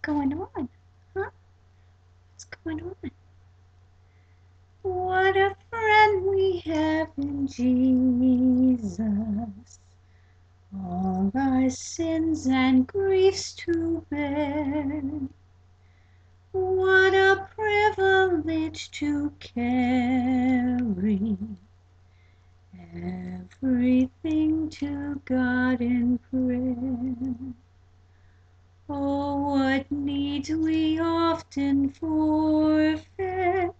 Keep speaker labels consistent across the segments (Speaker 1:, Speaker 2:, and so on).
Speaker 1: going on? Huh? What's going on? What a friend we have in Jesus, all our sins and griefs to bear. What a privilege to carry everything to God in prayer. Oh, what needs we often forfeit.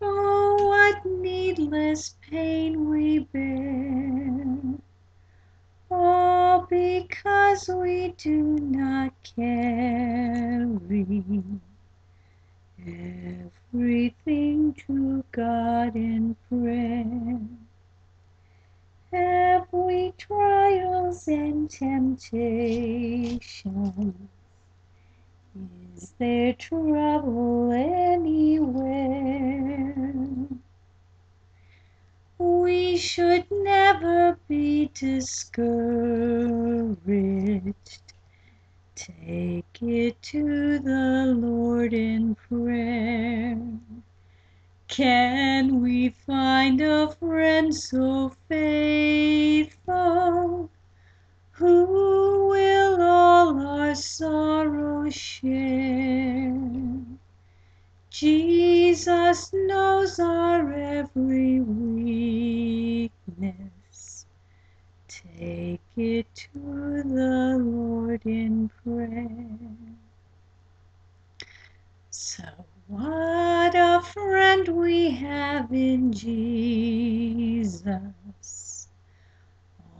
Speaker 1: Oh, what needless pain we bear. All because we do not carry everything to God in prayer. Have we trials and temptations? Is there trouble anywhere? We should never be discouraged. Take it to the Lord in prayer. Can we find a friend so faithful, who will all our sorrows share? Jesus knows our every weakness. Take it to the Lord in prayer. So what a friend we have in Jesus,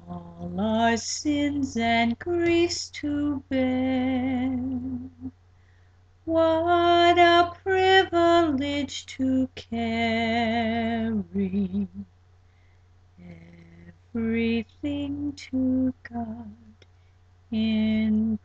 Speaker 1: all our sins and griefs to bear. What a privilege to carry everything to God in